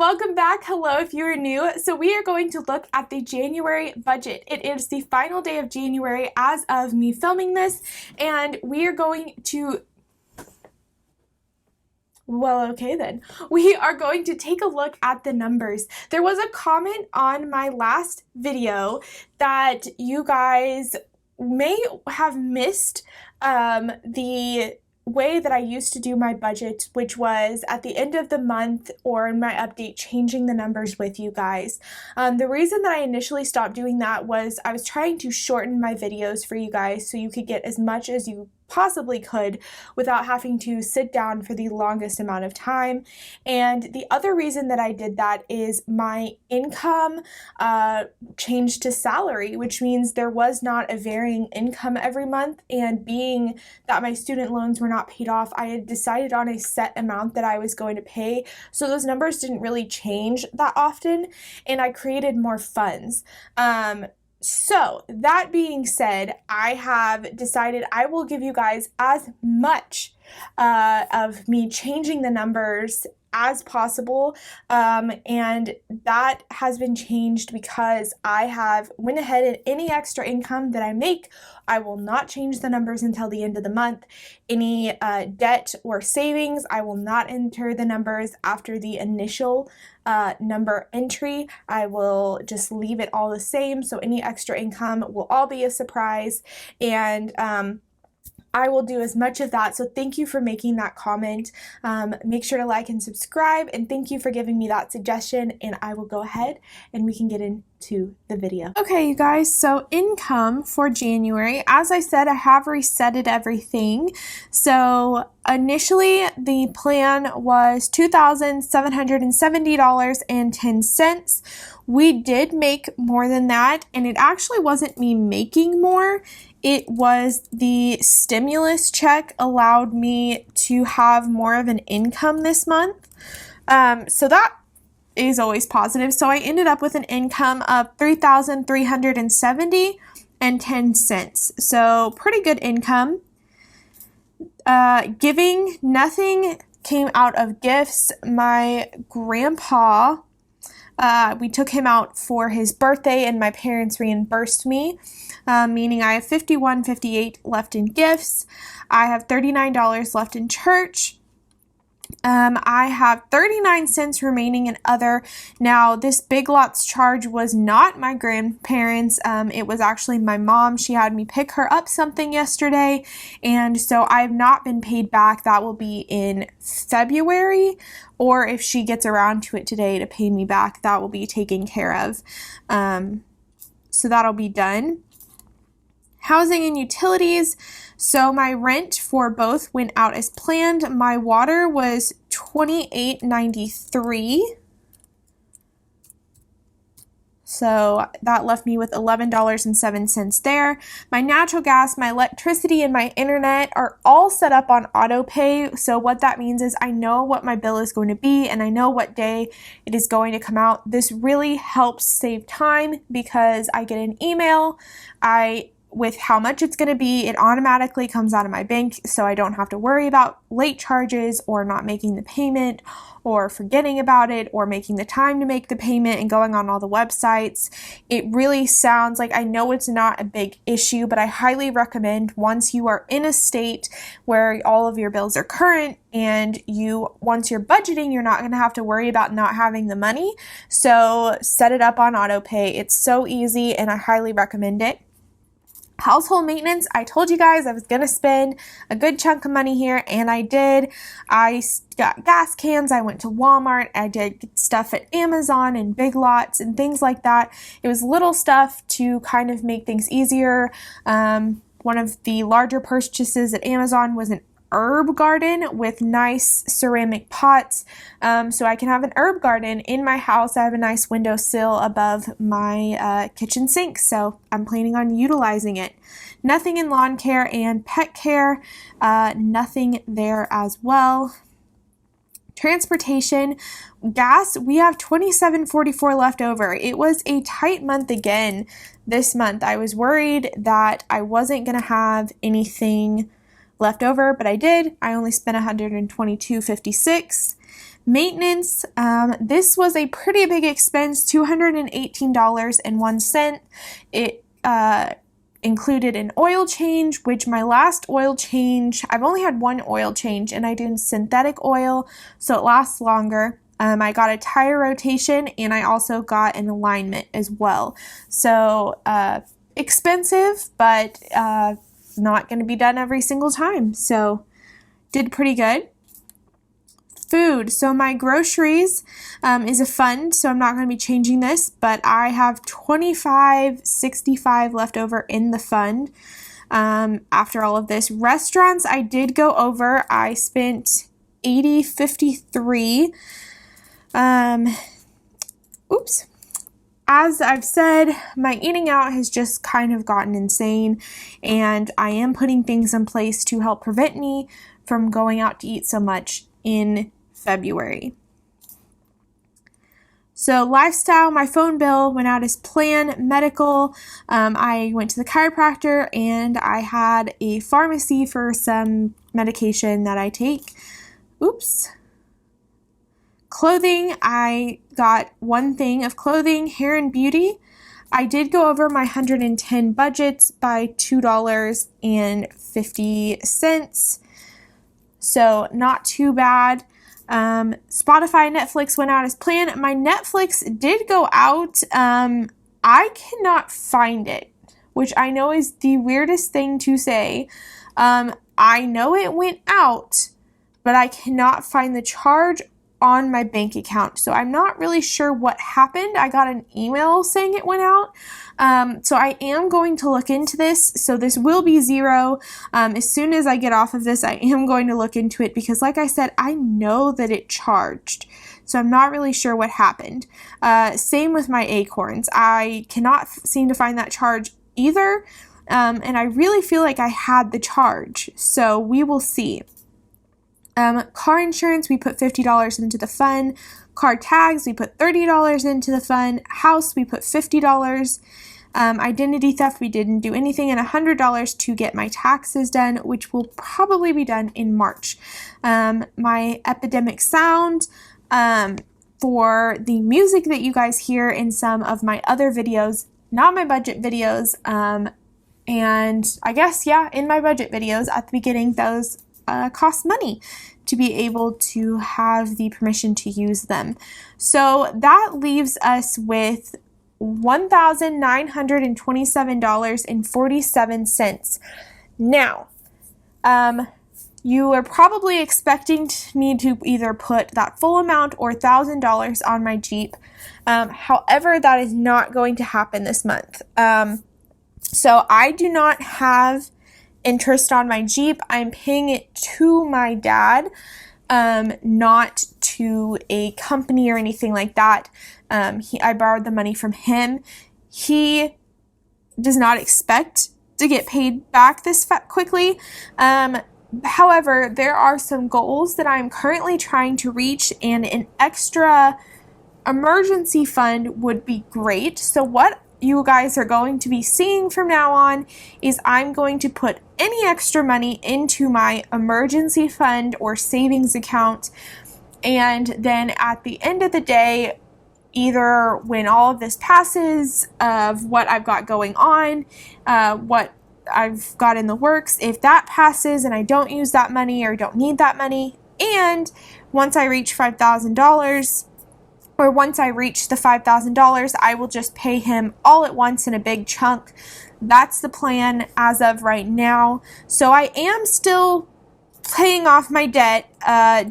Welcome back. Hello if you're new. So we are going to look at the January budget. It is the final day of January as of me filming this, and we are going to we are going to take a look at the numbers. There was a comment on my last video that you guys may have missed the way that I used to do my budget, which was at the end of the month or in my update changing the numbers with you guys. The reason that I initially stopped doing that was I was trying to shorten my videos for you guys so you could get as much as you possibly could without having to sit down for the longest amount of time. And the other reason that I did that is my income changed to salary, which means there was not a varying income every month. And being that my student loans were not paid off, I had decided on a set amount that I was going to pay. So those numbers didn't really change that often, and I created more funds. So that being said, I have decided I will give you guys as much of me changing the numbers as possible, and that has been changed because I have went ahead and any extra income that I make, I will not change the numbers until the end of the month. Any debt or savings, I will not enter the numbers after the initial number entry. I will just leave it all the same, so any extra income will all be a surprise, and I will do as much of that. So thank you for making that comment. Make sure to like and subscribe, and thank you for giving me that suggestion, and I will go ahead and we can get into the video. Okay, you guys, so income for January, as I said, I have resetted everything. So initially the plan was $2,770.10. We did make more than that, and it actually wasn't me making more. It was the stimulus check allowed me to have more of an income this month. So that is always positive. So I ended up with an income of $3,370.10. So pretty good income. Giving, nothing came out of gifts. My grandpa, we took him out for his birthday and my parents reimbursed me, meaning I have $51.58 left in gifts. I have $39 left in church. I have 39 cents remaining in other. Now, this Big Lots charge was not my grandparents. It was actually my mom. She had me pick her up something yesterday, and so I have not been paid back. That will be in February, or if she gets around to it today to pay me back, that will be taken care of. So that'll be done. Housing and utilities. So my rent for both went out as planned. My water was $28.93. So that left me with $11.07 there. My natural gas, my electricity, and my internet are all set up on auto pay. So what that means is I know what my bill is going to be and I know what day it is going to come out. This really helps save time because I get an email. With how much it's going to be, it automatically comes out of my bank, so I don't have to worry about late charges or not making the payment or forgetting about it or making the time to make the payment and going on all the websites. It really sounds like, I know it's not a big issue, but I highly recommend once you are in a state where all of your bills are current and once you're budgeting, you're not going to have to worry about not having the money. So set it up on auto pay. It's so easy and I highly recommend it. Household maintenance, I told you guys I was going to spend a good chunk of money here, and I did. I got gas cans, I went to Walmart, I did stuff at Amazon and Big Lots and things like that. It was little stuff to kind of make things easier. One of the larger purchases at Amazon was an herb garden with nice ceramic pots, so I can have an herb garden in my house. I have a nice windowsill above my kitchen sink, so I'm planning on utilizing it. Nothing in lawn care and pet care, nothing there as well. Transportation, gas, we have $27.44 left over. It was a tight month again this month. I was worried that I wasn't going to have anything left over, but I did. I only spent $122.56. Maintenance, this was a pretty big expense, $218.01. It included an oil change, which my last oil change, I've only had one oil change, and I did synthetic oil, so it lasts longer. I got a tire rotation, and I also got an alignment as well. So expensive, but not going to be done every single time. So did pretty good. Food. So my groceries is a fund, so I'm not going to be changing this, but I have $25.65 left over in the fund after all of this. Restaurants, I did go over. I spent $80.53. Oops. As I've said, my eating out has just kind of gotten insane, and I am putting things in place to help prevent me from going out to eat so much in February. So lifestyle, my phone bill went out as planned. Medical, I went to the chiropractor, and I had a pharmacy for some medication that I take. Oops. Clothing, I got one thing of clothing. Hair and beauty, I did go over my 110 budgets by $2.50. So not too bad. Spotify, Netflix went out as planned. My Netflix did go out. I cannot find it, which I know is the weirdest thing to say. I know it went out, but I cannot find the charge on my bank account. So I'm not really sure what happened. I got an email saying it went out. So I am going to look into this. So this will be zero. As soon as I get off of this, I am going to look into it because like I said, I know that it charged. So I'm not really sure what happened. Same with my Acorns. I cannot seem to find that charge either. And I really feel like I had the charge. So we will see. Car insurance, we put $50 into the fund. Car tags, we put $30 into the fund. House, we put $50. Identity theft, we didn't do anything, and $100 to get my taxes done, which will probably be done in March. My epidemic sound, for the music that you guys hear in some of my other videos, not my budget videos, and I guess, yeah, in my budget videos at the beginning, those cost money to be able to have the permission to use them. So that leaves us with $1,927.47. Now, you are probably expecting me to either put that full amount or $1,000 on my Jeep. However, that is not going to happen this month. So I do not have interest on my Jeep. I'm paying it to my dad, not to a company or anything like that. I borrowed the money from him. He does not expect to get paid back this quickly. However, there are some goals that I'm currently trying to reach, and an extra emergency fund would be great. So what you guys are going to be seeing from now on is I'm going to put any extra money into my emergency fund or savings account, and then at the end of the day, either when all of this passes of what I've got going on, what I've got in the works, if that passes and I don't use that money or don't need that money, and once I reach $5,000, or once I reach the $5,000, I will just pay him all at once in a big chunk. That's the plan as of right now. So I am still paying off my debt,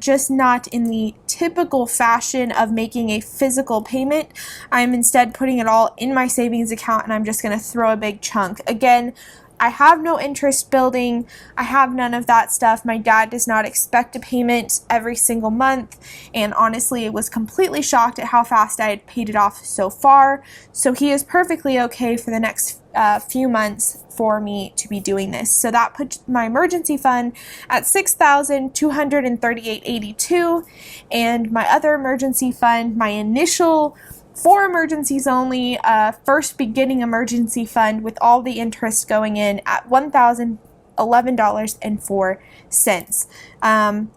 just not in the typical fashion of making a physical payment. I'm instead putting it all in my savings account, and I'm just going to throw a big chunk. Again, I have no interest building. I have none of that stuff. My dad does not expect a payment every single month, and honestly, was completely shocked at how fast I had paid it off so far. So he is perfectly okay for the next few months for me to be doing this. So that puts my emergency fund at $6,238.82, and my other emergency fund, my initial for emergencies only, first beginning emergency fund with all the interest going in at $1,011.04.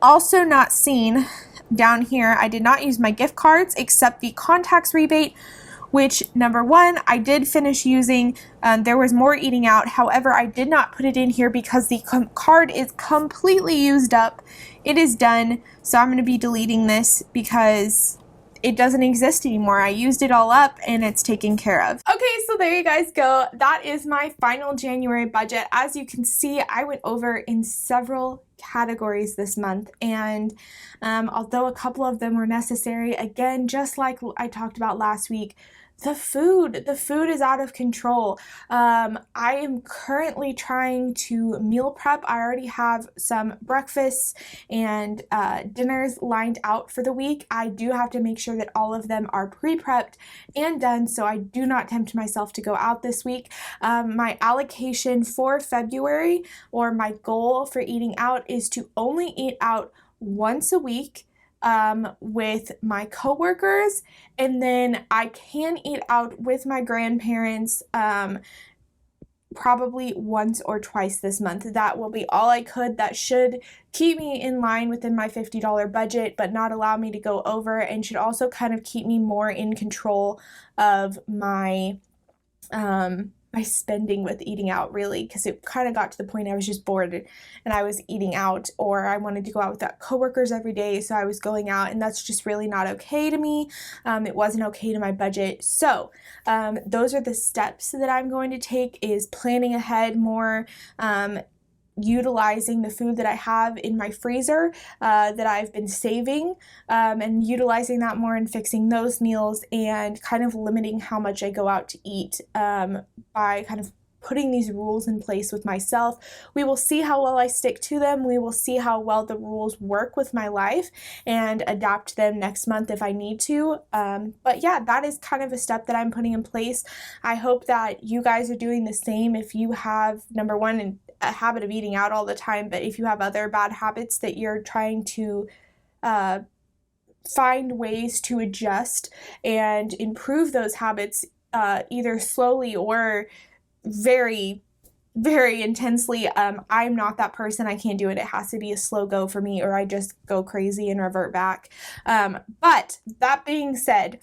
Also not seen, down here, I did not use my gift cards except the contacts rebate, which number one, I did finish using. There was more eating out. However, I did not put it in here because the card is completely used up. It is done. So I'm going to be deleting this because it doesn't exist anymore. I used it all up and it's taken care of. Okay, so there you guys go. That is my final January budget. As you can see, I went over in several categories this month, and although a couple of them were necessary, again, just like I talked about last week, the food is out of control. I am currently trying to meal prep. I already have some breakfasts and dinners lined out for the week. I do have to make sure that all of them are pre-prepped and done so I do not tempt myself to go out this week. My allocation for February, or my goal for eating out, is to only eat out once a week with my coworkers, and then I can eat out with my grandparents probably once or twice this month. That will be all I could. That should keep me in line within my $50 budget, but not allow me to go over, and should also kind of keep me more in control of my my spending with eating out, really, because it kind of got to the point I was just bored and I was eating out, or I wanted to go out with coworkers every day, so I was going out, and that's just really not okay to me. It wasn't okay to my budget. So those are the steps that I'm going to take, is planning ahead more, utilizing the food that I have in my freezer that I've been saving, and utilizing that more and fixing those meals, and kind of limiting how much I go out to eat by kind of putting these rules in place with myself. We will see how well I stick to them. We will see how well the rules work with my life and adapt them next month if I need to. But yeah, that is kind of a step that I'm putting in place. I hope that you guys are doing the same. If you have, number one, a habit of eating out all the time, but if you have other bad habits that you're trying to find ways to adjust and improve those habits, either slowly or very, very intensely. I'm not that person. I can't do it. It has to be a slow go for me, or I just go crazy and revert back. But that being said,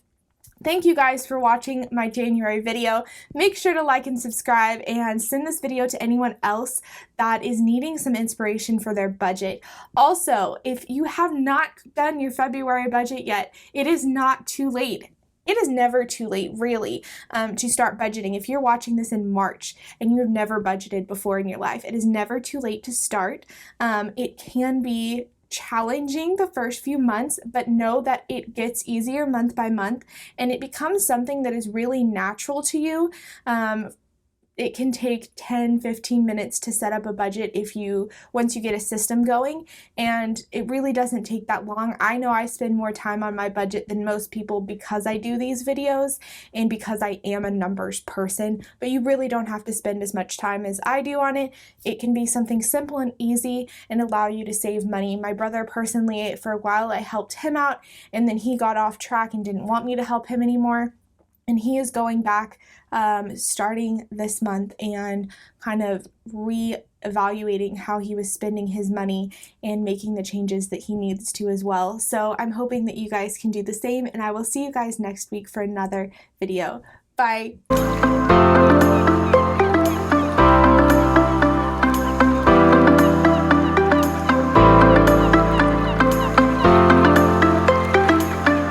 thank you guys for watching my January video. Make sure to like and subscribe, and send this video to anyone else that is needing some inspiration for their budget. Also, if you have not done your February budget yet, it is not too late. It is never too late, really, to start budgeting. If you're watching this in March and you've never budgeted before in your life, it is never too late to start. It can be challenging the first few months, but know that it gets easier month by month, and it becomes something that is really natural to you. It can take 10-15 minutes to set up a budget once you get a system going, and it really doesn't take that long. I know I spend more time on my budget than most people because I do these videos and because I am a numbers person, but you really don't have to spend as much time as I do on it. It can be something simple and easy and allow you to save money. My brother personally, for a while, I helped him out, and then he got off track and didn't want me to help him anymore. And he is going back starting this month and kind of re-evaluating how he was spending his money and making the changes that he needs to as well. So I'm hoping that you guys can do the same, and I will see you guys next week for another video. Bye!